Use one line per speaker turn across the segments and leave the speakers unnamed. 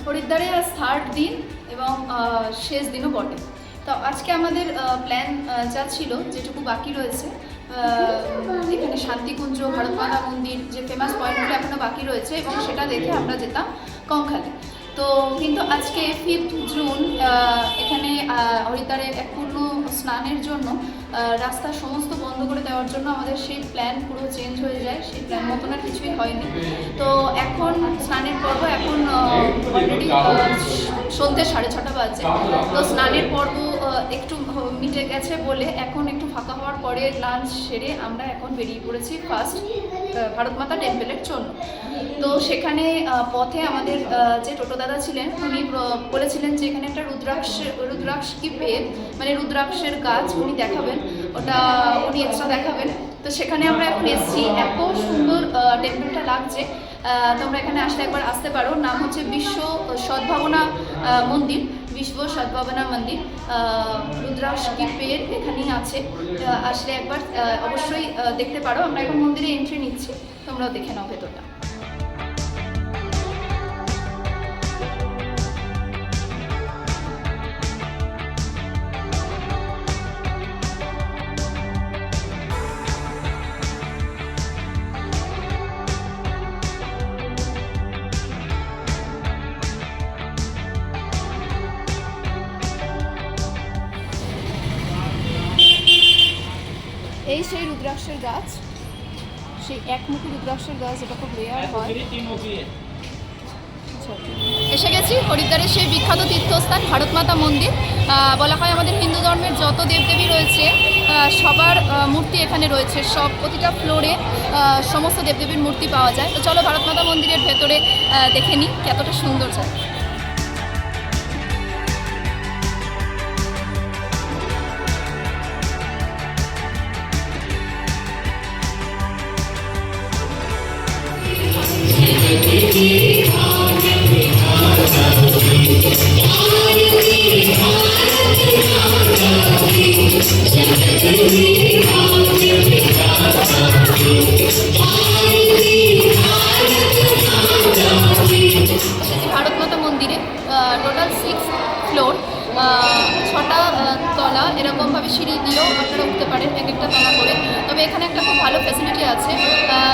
হরিদ্বারে আজ থার্ড দিন এবং শেষ দিনও বটে। তো আজকে আমাদের প্ল্যান যা ছিল, যেটুকু বাকি রয়েছে, এখানে শান্তিকুঞ্জ, ভারতমাতা মন্দির, যে ফেমাস পয়েন্টগুলো এখনও বাকি রয়েছে, এবং সেটা দেখে আমরা যেতাম কঙ্কালে। তো কিন্তু আজকে 5th জুন এখানে হরিদ্বারে এক পূর্ণ স্নানের জন্য রাস্তা সমস্ত বন্ধ করে দেওয়ার জন্য আমাদের সেই প্ল্যান পুরো চেঞ্জ হয়ে যায়। সেই প্ল্যান মতন আর কিছুই হয়নি। তো এখন স্নানের পর্ব, এখন অলরেডি সন্ধ্যে 6:30 বাজে। তো স্নানের পর্ব একটু মিটে গেছে বলে এখন একটু ফাঁকা হওয়ার পরে লাঞ্চ সেরে আমরা এখন বেরিয়ে পড়েছি ফার্স্ট ভারতমাতা টেম্পলের জন্য। তো সেখানে পথে আমাদের যে টোটো দাদা ছিলেন, উনি বলেছিলেন যে এখানে একটা রুদ্রাক্ষ কি পেদ, মানে রুদ্রাক্ষের গাছ উনি দেখাবেন, ওটা উনি এক্সট্রা দেখাবেন। তো সেখানে আমরা এখন এসেছি। এত সুন্দর টেম্পলটা লাগছে, তোমরা এখানে আসলে একবার আসতে পারো। নাম হচ্ছে বিশ্ব সদ্ভাবনা মন্দির, বিশ্ব সদ্ভাবনা মন্দির। রুদ্রাক্ষ কি পেদ এখানেই আছে, আসলে একবার অবশ্যই দেখতে পারো। আমরা এখন মন্দিরে এন্ট্রি নিচ্ছি, তোমরাও দেখে নাও ভেতরটা। এই সেই রুদ্রাক্ষের গাছ, সেই একমুখী রুদ্রাক্ষের গাছ, যেটা খুব রেয়ার হয়। এসে গেছি হরিদ্বারের সেই বিখ্যাত তীর্থস্থান ভারতমাতা মন্দির। বলা হয় আমাদের হিন্দু ধর্মের যত দেবদেবী রয়েছে সবার মূর্তি এখানে রয়েছে। প্রতিটা ফ্লোরে সমস্ত দেবদেবীর মূর্তি পাওয়া যায়। তো চলো ভারতমাতা মন্দিরের ভেতরে দেখে নিই কতটা সুন্দর যায়। ভারতমাতা মন্দিরে টোটাল 6 ফ্লোর, 6টা তলা, এরকমভাবে সিঁড়ি দিয়েও আপনারা উঠতে পারেন এক একটা তলা করে। তবে এখানে একটা খুব ভালো ফ্যাসিলিটি আছে,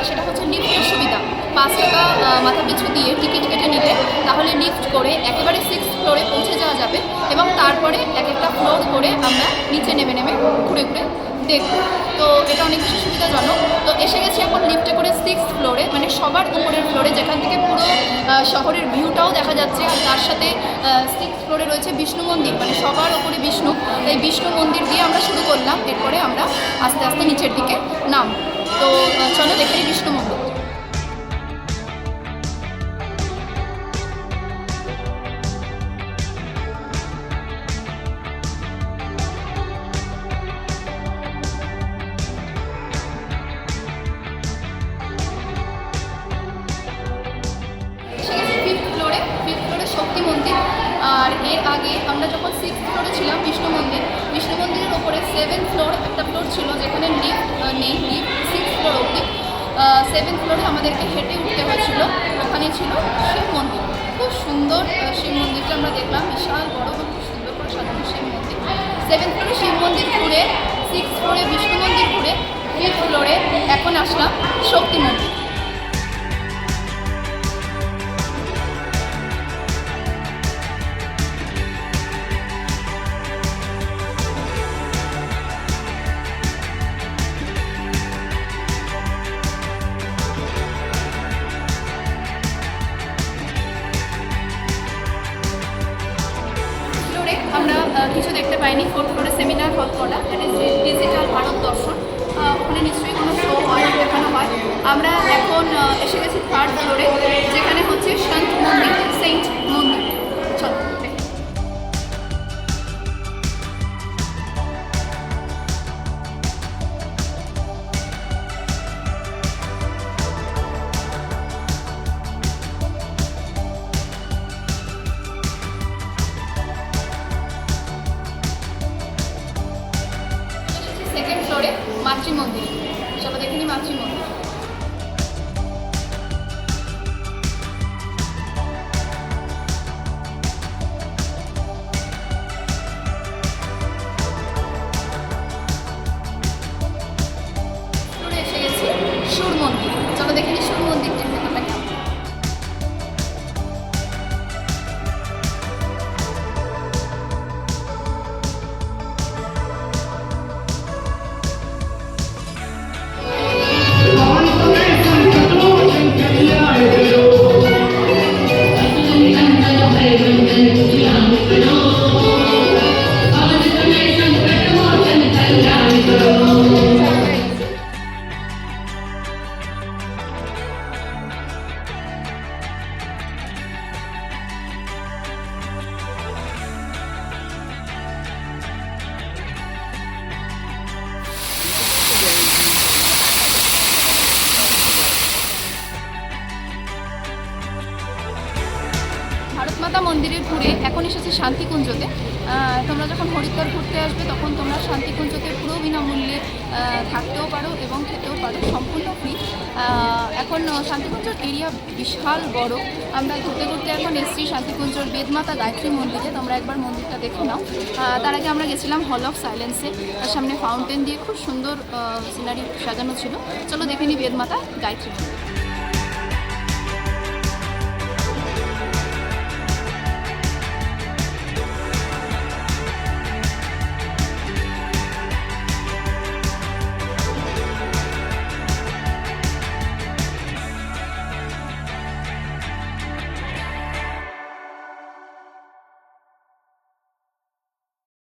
সেটা হচ্ছে লিফটের সুবিধা। 5 টাকা মাথা পিছু দিয়ে টিকিট কেটে নিলে তাহলে লিফট করে একেবারে 6th ফ্লোরে পৌঁছে যাওয়া যাবে, এবং তারপরে এক একটা ফ্লোর করে আমরা নিচে নেমে নেমে ঘুরে ঘুরে দেখব। তো এটা অনেক বেশি সুবিধাজনক। তো এসে গেছি এখন লিফটে করে 6th ফ্লোরে, মানে সবার উপরের ফ্লোরে, যেখান থেকে পুরো শহরের ভিউটাও দেখা যাচ্ছে। আর তার সাথে 6th ফ্লোরে রয়েছে বিষ্ণু মন্দির, মানে সবার ওপরে বিষ্ণু। এই বিষ্ণু মন্দির দিয়ে আমরা শুরু করলাম, এরপরে আমরা আস্তে আস্তে নিচের দিকে নাম। তো চলো দেখে নিই বিষ্ণু মন্দির। শক্তি মন্দির। আর এর আগে আমরা যখন 6th ফ্লোরে ছিলাম বিষ্ণু মন্দির, বিষ্ণু মন্দিরের ওপরে 7th ফ্লোর একটা ফ্লোর ছিল, যেখানে লিফট নেই, লিফট 6th ফ্লোর অবধি। 7th ফ্লোরে আমাদেরকে হেঁটে উঠতে হয়েছিল। ওখানে ছিল শিব মন্দির, খুব সুন্দর শিব মন্দিরটা আমরা দেখলাম, বিশাল বড়, খুব সুন্দর করে সাজানো শিব মন্দির। 7th ফ্লোরে শিব মন্দির ঘুরে, 6th ফ্লোরে বিষ্ণু মন্দির ঘুরে, 5th ফ্লোরে এখন আসলাম শক্তি মন্দির। আমরা কিছু দেখতে পাইনি। 4th ফ্লোরে সেমিনার হল করা, দ্যাট ইজ ডিজিটাল ভারত দর্শন। ওখানে নিশ্চয়ই কোনো শো হয়, দেখানো হয়। আমরা এখন এসে গেছি 3rd ফ্লোরে, যেখানে হচ্ছে সন্ত মন্দির, সেন্ট মন্দির। চলো মাতৃ মন্দির। চলো দেখে নিই মাতৃ মন্দির। বেদমাতা মন্দিরের ঘুরে এখন এসেছি শান্তিকুঞ্জতে। তোমরা যখন হরিদ্বার ঘুরতে আসবে তখন তোমরা শান্তিকুঞ্জতে পুরো বিনামূল্যে থাকতেও পারো এবং খেতেও পারো, সম্পূর্ণ ফ্রি। এখন শান্তিকুঞ্জর এরিয়া বিশাল বড়। আমরা ঘুরতে ঘুরতে এখন এসেছি শান্তিকুঞ্জর বেদমাতা গায়ত্রী মন্দিরে। তোমরা একবার মন্দিরটা দেখে নাও। তার আগে আমরা গেছিলাম হল অফ সাইলেন্সে, তার সামনে ফাউন্টেন দিয়ে খুব সুন্দর সিনারি সাজানো ছিল। চলো দেখে নিই বেদমাতা গায়ত্রী মন্দির।